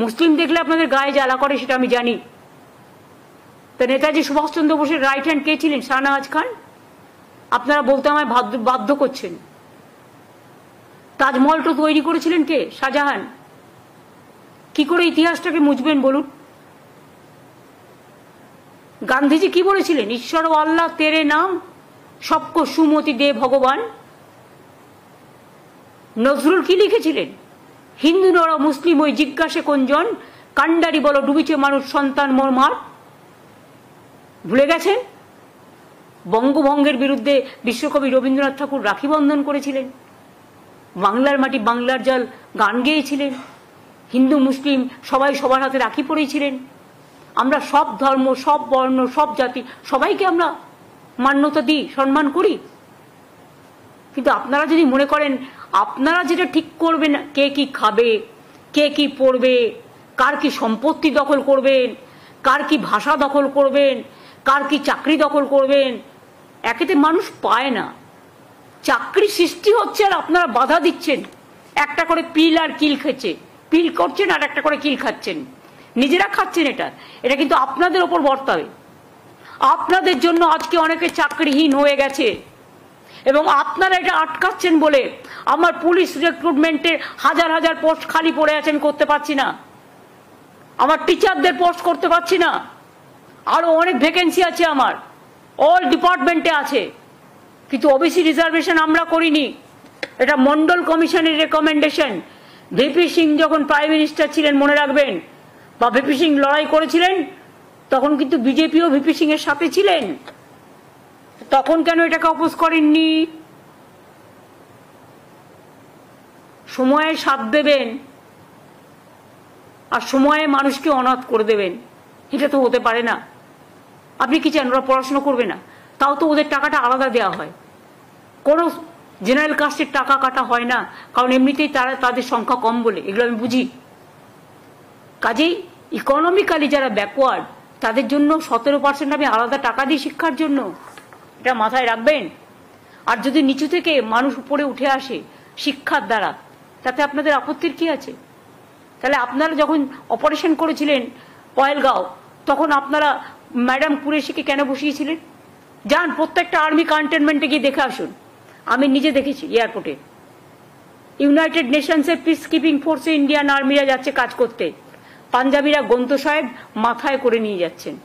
মুসলিম দেখলে আপনাদের গায়ে জ্বালা করে সেটা আমি জানি। তা নেতাজি সুভাষচন্দ্র বোসের রাইট হ্যান্ড কে ছিলেন? শাহনওয়াজ খান। আপনারা বলতে আমায় বাধ্য করছেন। তাজমহলটা তৈরি করেছিলেন কে? শাহজাহান। কি করে ইতিহাসটাকে মুছবেন বলুন? গান্ধীজি কি বলেছিলেন? ঈশ্বর ও আল্লাহ তেরে নাম সবকো সুমতি দে ভগবান। নজরুল কি লিখেছিলেন? হিন্দু নর মুসলিম ওই জিজ্ঞাসে কোনজন, কান্ডারি বলো ডুবিছে মানুষ সন্তান মোর মার। ভুলে গেছেন? বঙ্গভঙ্গের বিরুদ্ধে বিশ্বকবি রবীন্দ্রনাথ ঠাকুর রাখি বন্ধন করেছিলেন, বাংলার মাটি বাংলার জল গান গেয়েছিলেন, হিন্দু মুসলিম সবাই সবার হাতে রাখি পরেছিলেন। আমরা সব ধর্ম, সব বর্ণ, সব জাতি সবাইকে আমরা মান্যতা দিই, সম্মান করি। কিন্তু আপনারা যদি মনে করেন আপনারা যেটা ঠিক করবেন, কে কি খাবে, কে কি পড়বে, কার কি সম্পত্তি দখল করবেন, কার কি ভাষা দখল করবেন, কার কি চাকরি দখল করবেন, একেতে মানুষ পায় না। চাকরি সৃষ্টি হচ্ছে আর আপনারা বাধা দিচ্ছেন। একটা করে পিল আর কিল খেচ্ছে, পিল করছেন আর একটা করে কিল খাচ্ছেন, নিজেরা খাচ্ছেন। এটা কিন্তু আপনাদের ওপর বর্তাবে। আপনাদের জন্য আজকে অনেকে চাকরিহীন হয়ে গেছে এবং আপনারা এটা আটকাচ্ছেন বলে আমার পুলিশ রিক্রুটমেন্টের হাজার হাজার পোস্ট খালি পড়ে আছেন, করতে পারছি না। আমার টিচারদের পোস্ট করতে পারছি না। আরো অনেক ভ্যাকেন্সি আছে, আমার অল ডিপার্টমেন্টে আছে, কিন্তু ওবিসি রিজার্ভেশন আমরা করিনি। এটা মন্ডল কমিশনের রেকমেন্ডেশন। ভিপি সিং যখন প্রাইম মিনিস্টার ছিলেন, মনে রাখবেন, বা ভিপি সিং লড়াই করেছিলেন, তখন কিন্তু বিজেপিও ভিপি সিং এর সাথে ছিলেন। তখন কেন এটাকে অপোজ করেননি? সময়ে সাথ দেবেন আর সময়ে মানুষকে অনাথ করে দেবেন, এটা তো হতে পারে না। আপনি কি চান ওরা পড়াশোনা করবে না? তাও তো ওদের টাকাটা আলাদা দেওয়া হয়, কোনো জেনারেল কাস্টের টাকা কাটা হয় না, কারণ এমনিতেই তাদের সংখ্যা কম বলে। এগুলো আমি বুঝি। কাজেই ইকোনমিক্যালি যারা ব্যাকওয়ার্ড তাদের জন্য 17% আমি আলাদা টাকা দিই শিক্ষার জন্য, এটা মাথায় রাখবেন। আর যদি নিচু থেকে মানুষ উপরে উঠে আসে শিক্ষার দ্বারা, তাতে আপনাদের আপত্তির কি আছে? তাহলে আপনারা যখন অপারেশন করেছিলেন পয়েলগাঁও, তখন আপনারা ম্যাডাম কুরেশিকে কেন বসিয়েছিলেন? যান প্রত্যেকটা আর্মি ক্যান্টনমেন্টে গিয়ে দেখে আসুন। আমি নিজে দেখেছি এয়ারপোর্টে। ইউনাইটেড নেশনসের পিস কিপিং ফোর্সে ইন্ডিয়ান আর্মিরা যাচ্ছে কাজ করতে, পাঞ্জাবিরা গন্ত সাহেব মাথায় করে নিয়ে যাচ্ছেন।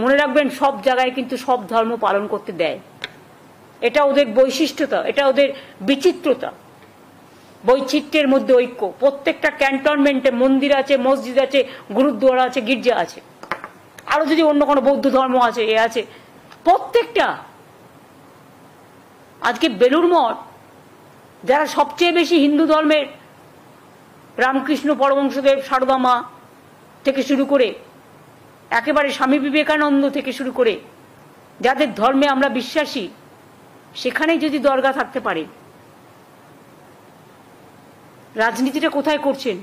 মনে রাখবেন, সব জায়গায় কিন্তু সব ধর্ম পালন করতে দেয়। এটা ওদের বৈশিষ্ট্যতা, এটা ওদের বিচিত্রতা। বৈচিত্র্যের মধ্যে ঐক্য। প্রত্যেকটা ক্যান্টনমেন্টে মন্দির আছে, মসজিদ আছে, গুরুদ্বারা আছে, গির্জা আছে, আরো যদি অন্য কোনো বৌদ্ধ ধর্ম আছে, এ আছে, প্রত্যেকটা। আজকে বেলুড় মঠ, যারা সবচেয়ে বেশি হিন্দু ধর্মের, রামকৃষ্ণ পরমহংসদেব, সারদা মা থেকে শুরু করে একেবারে স্বামী বিবেকানন্দ থেকে শুরু করে যাদের ধর্মে আমরা বিশ্বাসী, সেখানেই যদি দরগা থাকতে পারে, রাজনীতিটা কোথায় করছেন?